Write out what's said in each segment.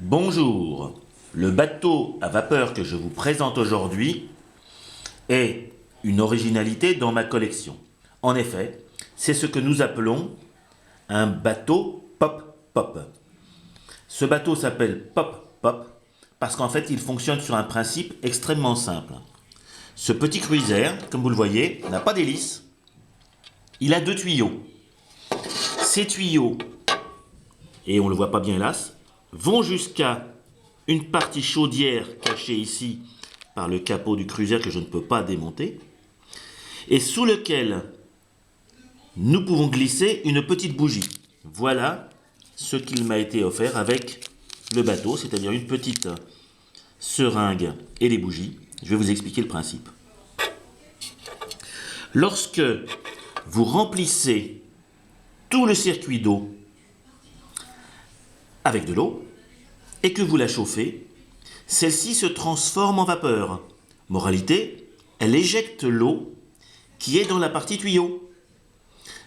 Bonjour, le bateau à vapeur que je vous présente aujourd'hui est une originalité dans ma collection. En effet, c'est ce que nous appelons un bateau pop-pop. Ce bateau s'appelle pop-pop parce qu'en fait il fonctionne sur un principe extrêmement simple. Ce petit cruiser, comme vous le voyez, n'a pas d'hélice, il a deux tuyaux. Ces tuyaux, et on ne le voit pas bien hélas, vont jusqu'à une partie chaudière cachée ici par le capot du cruiser que je ne peux pas démonter et sous lequel nous pouvons glisser une petite bougie. Voilà ce qu'il m'a été offert avec le bateau, c'est-à-dire une petite seringue et les bougies. Je vais vous expliquer le principe. Lorsque vous remplissez tout le circuit d'eau avec de l'eau et que vous la chauffez, celle-ci se transforme en vapeur. Moralité, elle éjecte l'eau qui est dans la partie tuyau.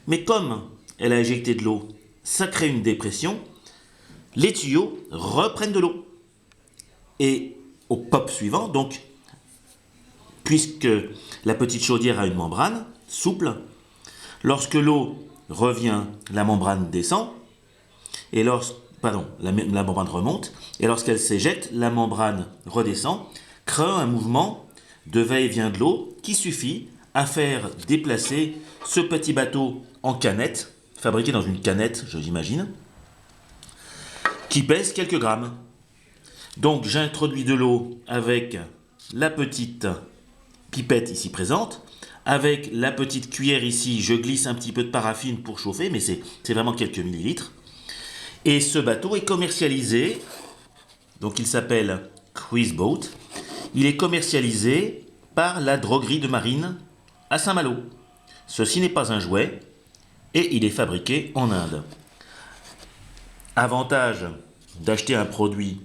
Mais comme elle a éjecté de l'eau, ça crée une dépression, les tuyaux reprennent de l'eau. Et au pop suivant, donc, puisque la petite chaudière a une membrane souple, lorsque l'eau revient, la membrane descend, et la membrane remonte, et lorsqu'elle s'éjecte, la membrane redescend, créant un mouvement de va-et-vient de l'eau qui suffit à faire déplacer ce petit bateau en canette, fabriqué dans une canette, j'imagine, qui pèse quelques grammes. Donc j'introduis de l'eau avec la petite pipette ici présente, avec la petite cuillère ici, je glisse un petit peu de paraffine pour chauffer, mais c'est vraiment quelques millilitres. Et ce bateau est commercialisé, donc il s'appelle Cruise Boat. Il est commercialisé par la droguerie de marine à Saint-Malo. Ceci n'est pas un jouet et il est fabriqué en Inde. Avantage d'acheter un produit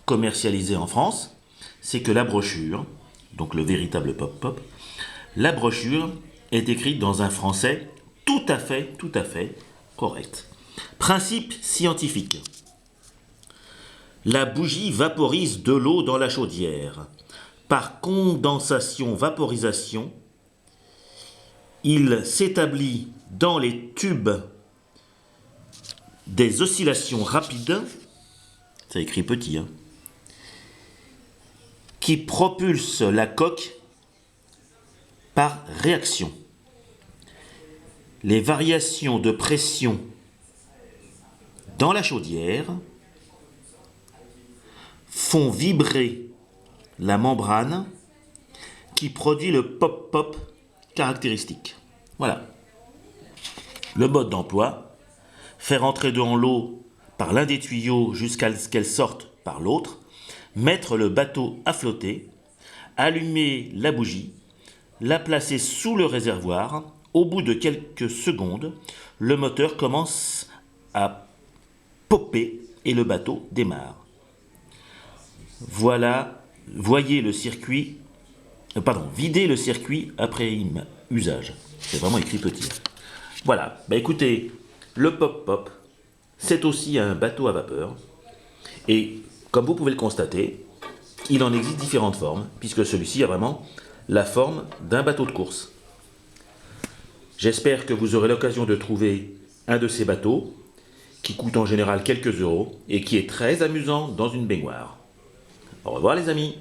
commercialisé en France, c'est que la brochure, donc le véritable pop-pop, la brochure est écrite dans un français tout à fait correct. Principe scientifique. La bougie vaporise de l'eau dans la chaudière. Par condensation-vaporisation, il s'établit dans les tubes des oscillations rapides, ça écrit petit, qui propulsent la coque par réaction. Les variations de pression dans la chaudière font vibrer la membrane qui produit le pop-pop caractéristique. Voilà. Le mode d'emploi, faire entrer dans l'eau par l'un des tuyaux jusqu'à ce qu'elle sorte par l'autre, mettre le bateau à flotter, allumer la bougie, la placer sous le réservoir. Au bout de quelques secondes, le moteur commence à popper et le bateau démarre. Voilà, voyez le circuit, videz le circuit après usage. C'est vraiment écrit petit. Voilà, écoutez, le pop-pop, c'est aussi un bateau à vapeur. Et comme vous pouvez le constater, il en existe différentes formes, puisque celui-ci a vraiment la forme d'un bateau de course. J'espère que vous aurez l'occasion de trouver un de ces bateaux, qui coûte en général quelques euros, et qui est très amusant dans une baignoire. Au revoir les amis.